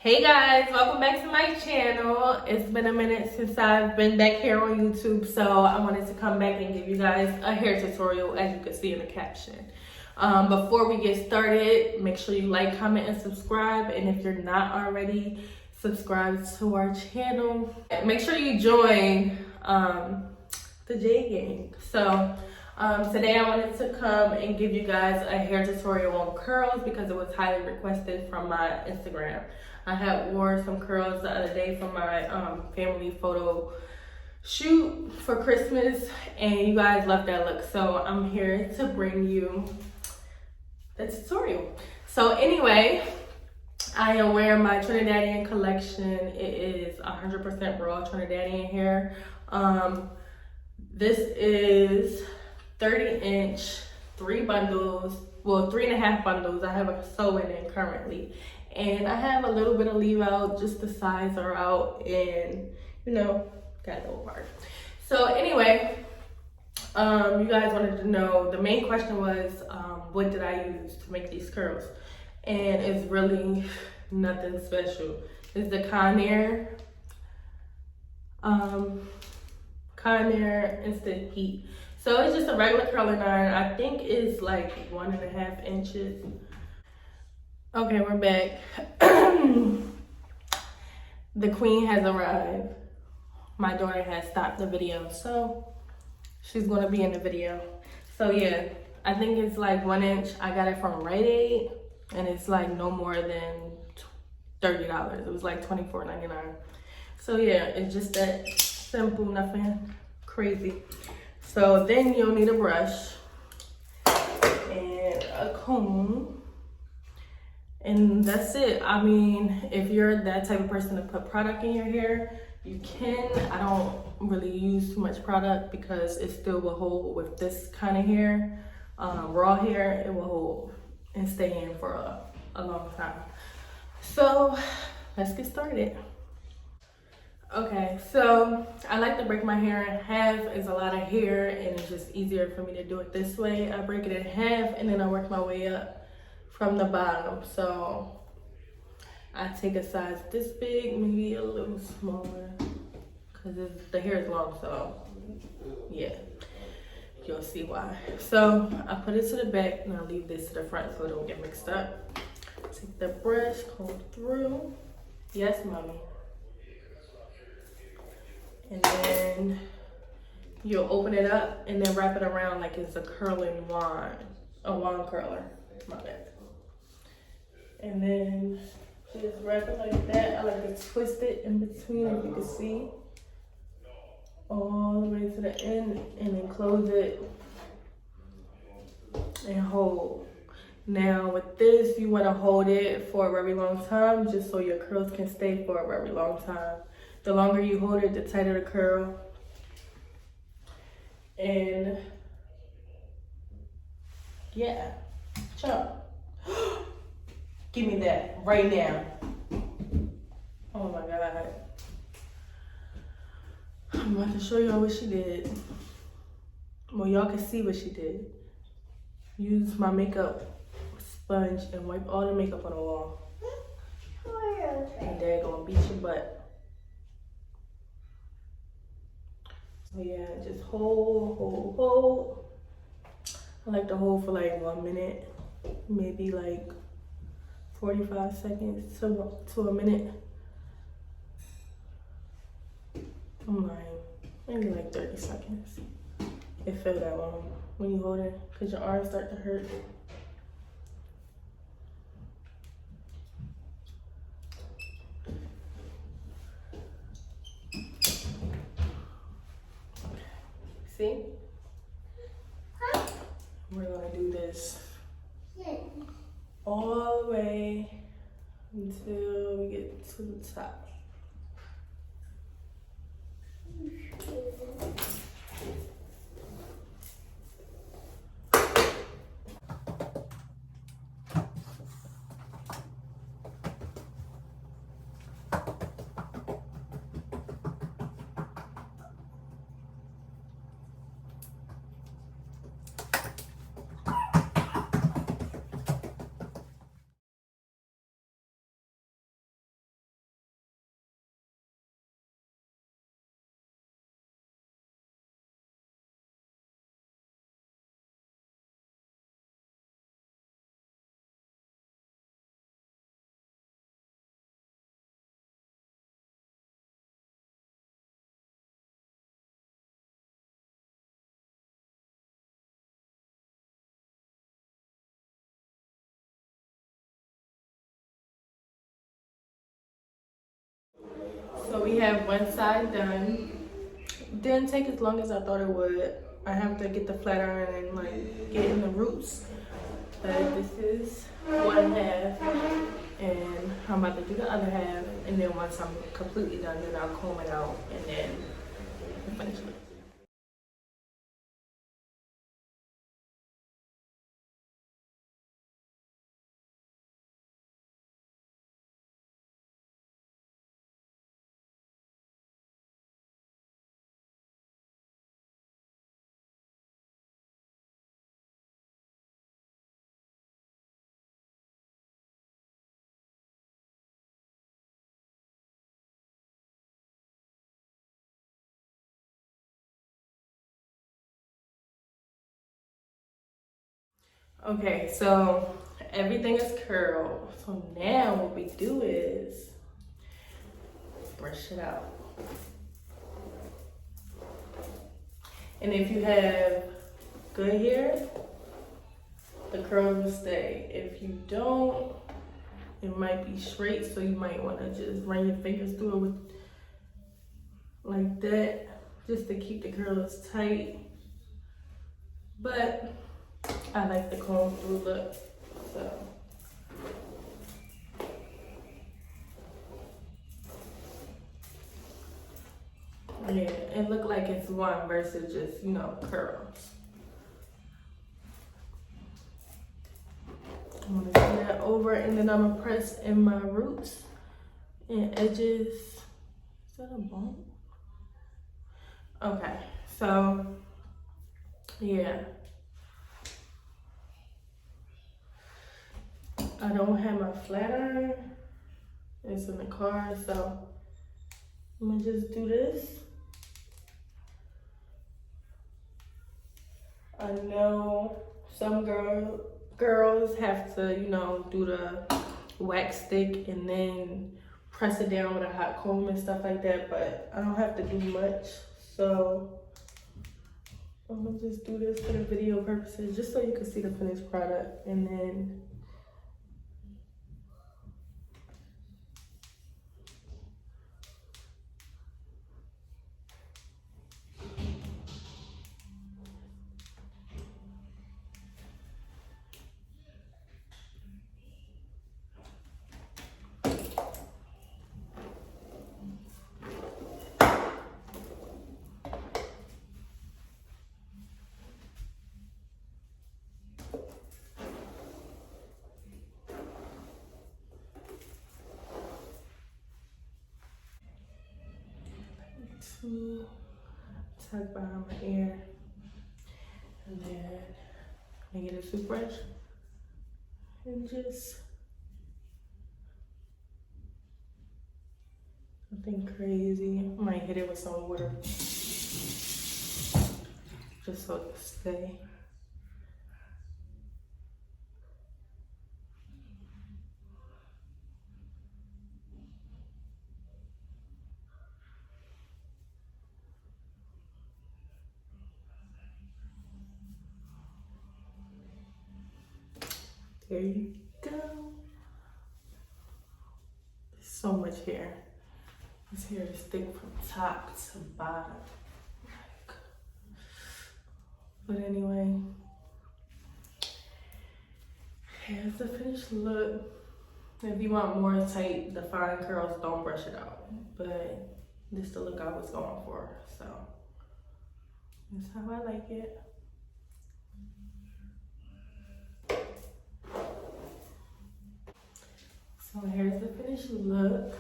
Hey guys, welcome back to my channel. It's been a minute since I've been back here on YouTube, so I wanted to come back and give you guys a hair tutorial, as you can see in the caption. Before we get started, make sure you like, comment, and subscribe. And if you're not already, subscribe to our channel. Make sure you join the J Gang. So today I wanted to come and give you guys a hair tutorial on curls because it was highly requested from my Instagram. I had wore some curls the other day for my family photo shoot for Christmas, and you guys loved that look. So I'm here to bring you the tutorial. So anyway, I am wearing my Trinidadian collection. It is 100% raw Trinidadian hair. This is 30-inch, 3 bundles, well 3.5 bundles. I have a sew-in currently. And I have a little bit of leave out, just the sides are out, and you know, got a little part. So anyway, you guys wanted to know, the main question was, what did I use to make these curls? And it's really nothing special. It's the Conair Instant Heat. So it's just a regular curling iron. I think it's like 1.5 inches. Okay, we're back. The queen has arrived. My daughter has stopped the video, so she's gonna be in the video. So yeah, I think it's like 1 inch. I got it from Rite Aid, and it's like no more than $30. It was like $24.99. So yeah, it's just that simple, nothing crazy. So then you'll need a brush and a comb. And that's it. I mean, if you're that type of person to put product in your hair, you can. I don't really use too much product because it still will hold with this kind of hair. Raw hair, it will hold and stay in for a long time. So let's get started. Okay, so I like to break my hair in half. It's a lot of hair and it's just easier for me to do it this way. I break it in half and then I work my way up from the bottom. So I take a size this big, maybe a little smaller, because the hair is long, so yeah, you'll see why. So I put it to the back and I leave this to the front so it don't get mixed up. Take the brush, comb through. Yes, mommy. And then you'll open it up and then wrap it around like it's a curling wand, a wand curler. My bad. And then just wrap it like that. I like to twist it in between, if you can see, all the way to the end, and then close it and hold. Now with this, you want to hold it for a very long time, just so your curls can stay for a very long time. The longer you hold it, the tighter the curl. And yeah, chop. Give me that right now. Oh my God. I'm about to show y'all what she did. Well, y'all can see what she did. Use my makeup sponge and wipe all the makeup on the wall. And they're gonna beat your butt. So yeah, just hold. I like to hold for like 1 minute, maybe like 45 seconds to a minute. I'm lying, maybe like 30 seconds. It felt that long when you hold it, because your arms start to hurt. See? We're gonna do this all the way until we get to the top. So we have one side done. Didn't take as long as I thought it would. I have to get the flat iron and like get in the roots. But this is one half, and I'm about to do the other half. And then once I'm completely done, then I'll comb it out and then finish it. Okay, so everything is curled. So now what we do is brush it out. And if you have good hair, the curls will stay. If you don't, it might be straight, so you might want to just run your fingers through it with like that, just to keep the curls tight. But I like the comb through look, so. Yeah, it look like it's one versus just, you know, curls. I'm gonna do that over, and then I'm gonna press in my roots and edges. Is that a bump? Okay, so yeah. I don't have my flat iron. It's in the car, so I'm gonna just do this. I know some girls have to, you know, do the wax stick and then press it down with a hot comb and stuff like that, but I don't have to do much, so I'm gonna just do this for the video purposes, just so you can see the finished product. And then to tuck behind my ear, and then I get a toothbrush and just nothing crazy. I might hit it with some water just so it can stay. There you go. So much hair. This hair is thick from top to bottom. But anyway, here's the finished look. If you want more tight, defined curls, don't brush it out. But this is the look I was going for, so that's how I like it. So here's the finished look.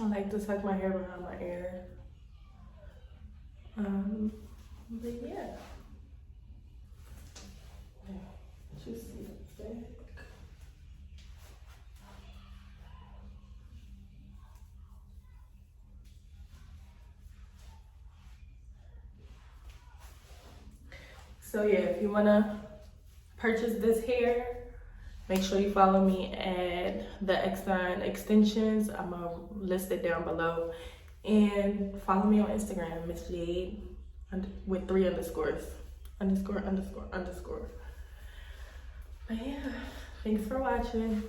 I like to tuck my hair behind my ear. But yeah. Just see the back. So yeah, if you wanna purchase this hair, make sure you follow me at the Eckstine Extensions. I'm gonna list it down below. And follow me on Instagram, Miss Jade, with 3 underscores. Underscore. But yeah, thanks for watching.